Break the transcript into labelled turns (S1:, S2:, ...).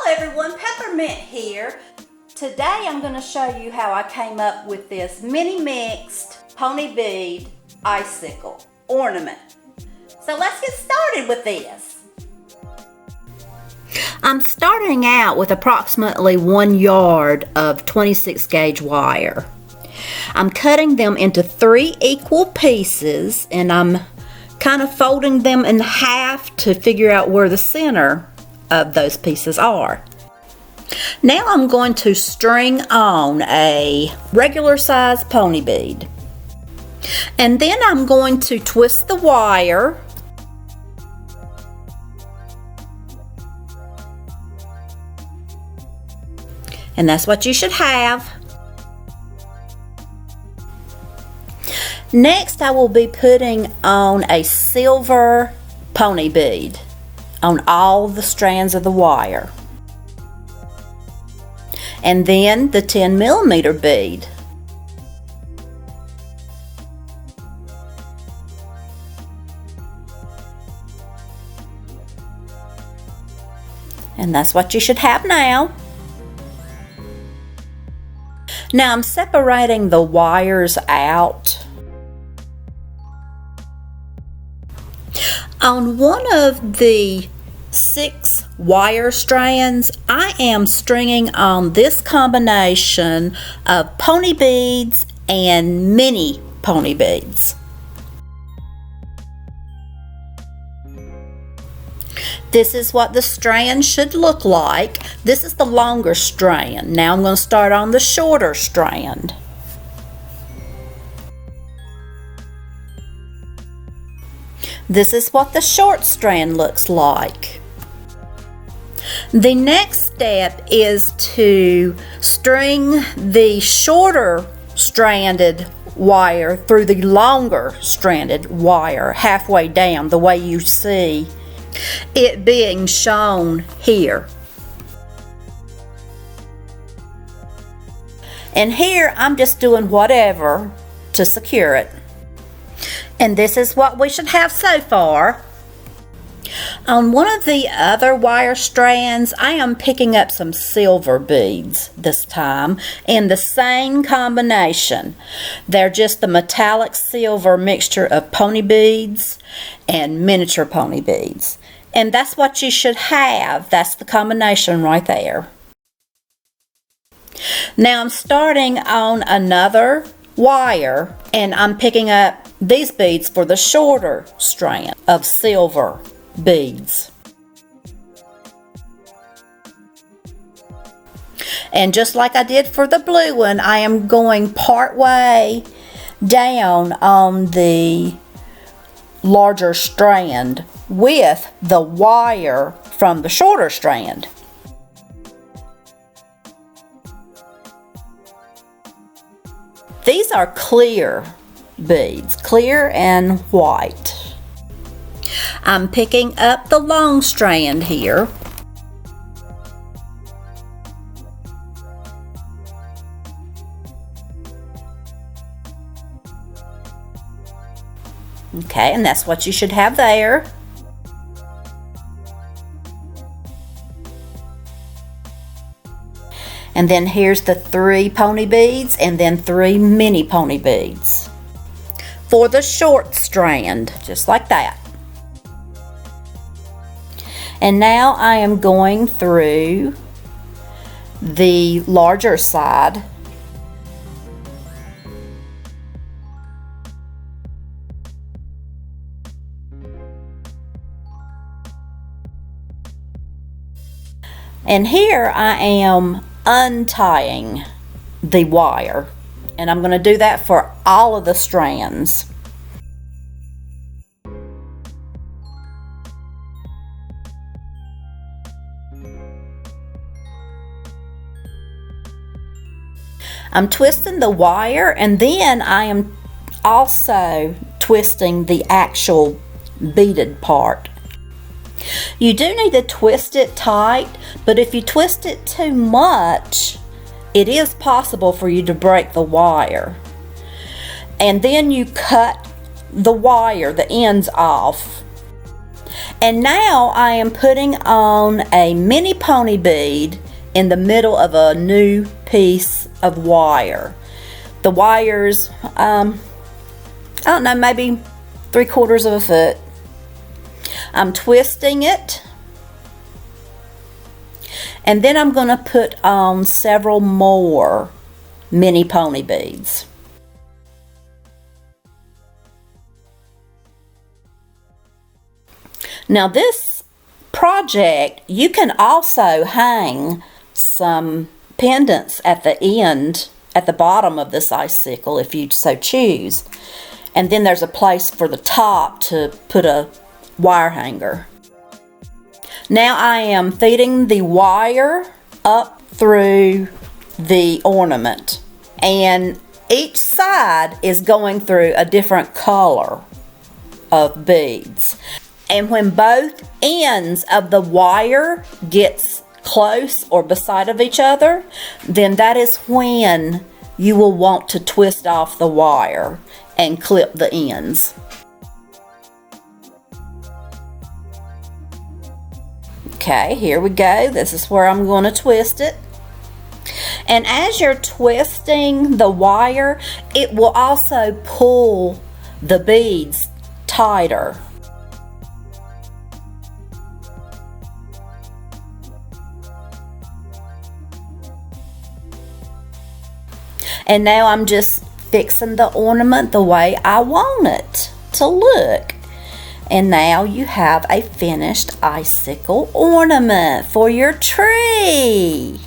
S1: everyone, Peppermint here. Today I'm going to show you how I came up with this mini mixed pony bead icicle ornament. So let's get started with this. I'm starting out with approximately 1 yard of 26 gauge wire. I'm cutting them into 3 equal pieces and I'm kind of folding them in half to figure out where the center of those pieces are. Now I'm going to string on a regular size pony bead. And then I'm going to twist the wire and that's what you should have. Next I will be putting on a silver pony bead on all the strands of the wire. And then the 10mm bead. And that's what you should have now. Now I'm separating the wires out. On one of the 6 wire strands, I am stringing on this combination of pony beads and mini pony beads. This is what the strand should look like. This is the longer strand. Now I'm going to start on the shorter strand. This is what the short strand looks like. The next step is to string the shorter stranded wire through the longer stranded wire halfway down, the way you see it being shown here. And here I'm just doing whatever to secure it. And this is what we should have so far. On one of the other wire strands, I am picking up some silver beads this time in the same combination. They're just the metallic silver mixture of pony beads and miniature pony beads. And that's what you should have. That's the combination right there. Now I'm starting on another wire and I'm picking up these beads for the shorter strand of silver beads. And just like I did for the blue one, I am going part way down on the larger strand with the wire from the shorter strand. These are clear beads, clear and white. I'm picking up the long strand here. Okay, and that's what you should have there. And then here's the 3 pony beads and then 3 mini pony beads for the short strand, just like that. And now I am going through the larger side. And here I am untying the wire, and I'm going to do that for all of the strands. I'm twisting the wire and then I am also twisting the actual beaded part. You do need to twist it tight, but if you twist it too much, it is possible for you to break the wire. And then you cut the wire, the ends off, And now I am putting on a mini pony bead in the middle of a new piece of wire. The wire's, I don't know, maybe 3/4 of a foot. I'm twisting it. And then I'm going to put on several more mini pony beads. Now this project, you can also hang some pendants at the end, at the bottom of this icicle if you so choose. And then there's a place for the top to put a wire hanger. Now I am feeding the wire up through the ornament, and each side is going through a different color of beads. And when both ends of the wire gets close or beside of each other, then that is when you will want to twist off the wire and clip the ends. Okay, here we go. This is where I'm going to twist it. And as you're twisting the wire, it will also pull the beads tighter. And now I'm just fixing the ornament the way I want it to look. And now you have a finished icicle ornament for your tree.